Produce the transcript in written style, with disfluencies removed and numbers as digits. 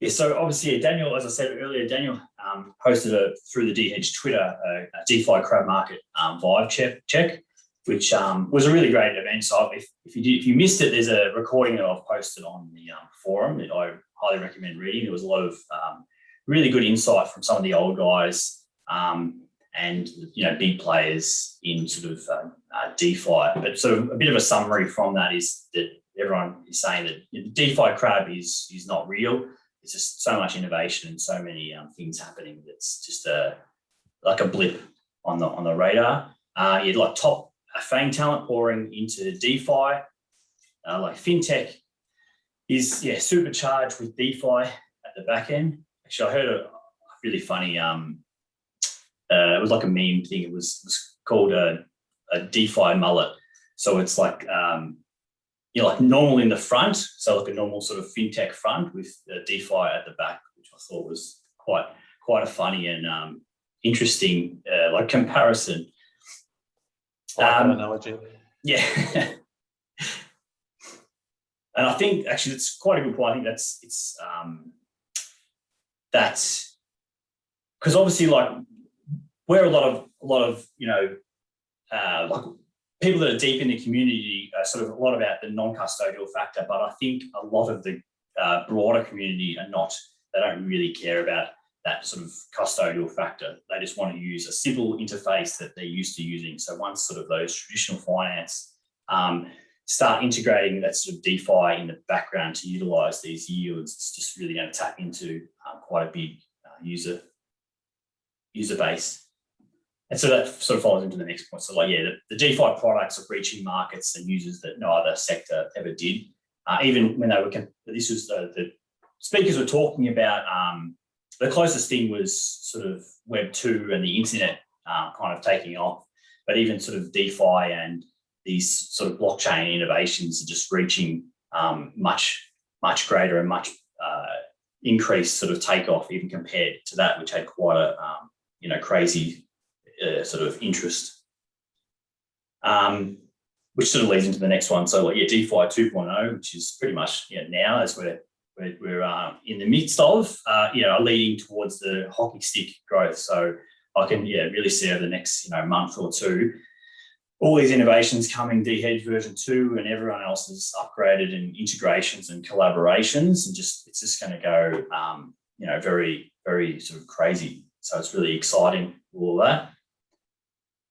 Yeah, so obviously, Daniel, as I said earlier, Daniel posted through the DHedge Twitter a DeFi crowd market vibe check, which was a really great event. So if you missed it, there's a recording that I've posted on the forum that I highly recommend reading. There was a lot of really good insight from some of the old guys and big players in sort of DeFi. But sort of a bit of a summary from that is that everyone is saying that the DeFi crowd is not real. It's just so much innovation and so many things happening. That's just like a blip on the radar. You'd like top FANG talent pouring into DeFi, like fintech is supercharged with DeFi at the back end. Actually, I heard a really funny. It was like a meme thing. It was called a DeFi mullet. So it's like like normal in the front, so like a normal sort of fintech front with DeFi at the back, which I thought was quite a funny and interesting like comparison. I like that analogy. Yeah. And I think actually it's quite a good point. I think that's because obviously like where a lot of like people that are deep in the community are sort of a lot about the non-custodial factor, but I think a lot of the broader community they don't really care about that sort of custodial factor. They just want to use a simple interface that they're used to using. So once sort of those traditional finance start integrating that sort of DeFi in the background to utilize these yields, it's just really going to tap into quite a big user base. And so that sort of follows into the next point. So like, the DeFi products are reaching markets and users that no other sector ever did. Even when they were, this was the speakers were talking about, the closest thing was sort of Web 2 and the internet kind of taking off. But even sort of DeFi and these sort of blockchain innovations are just reaching much greater and much increased sort of takeoff even compared to that, which had quite a crazy sort of interest, which sort of leads into the next one. So like DeFi 2.0, which is pretty much now as we're in the midst of leading towards the hockey stick growth. So I can really see over the next month or two all these innovations coming, DHedge version 2, and everyone else has upgraded and integrations and collaborations, and it's just going to go very, very sort of crazy. So it's really exciting, all of that.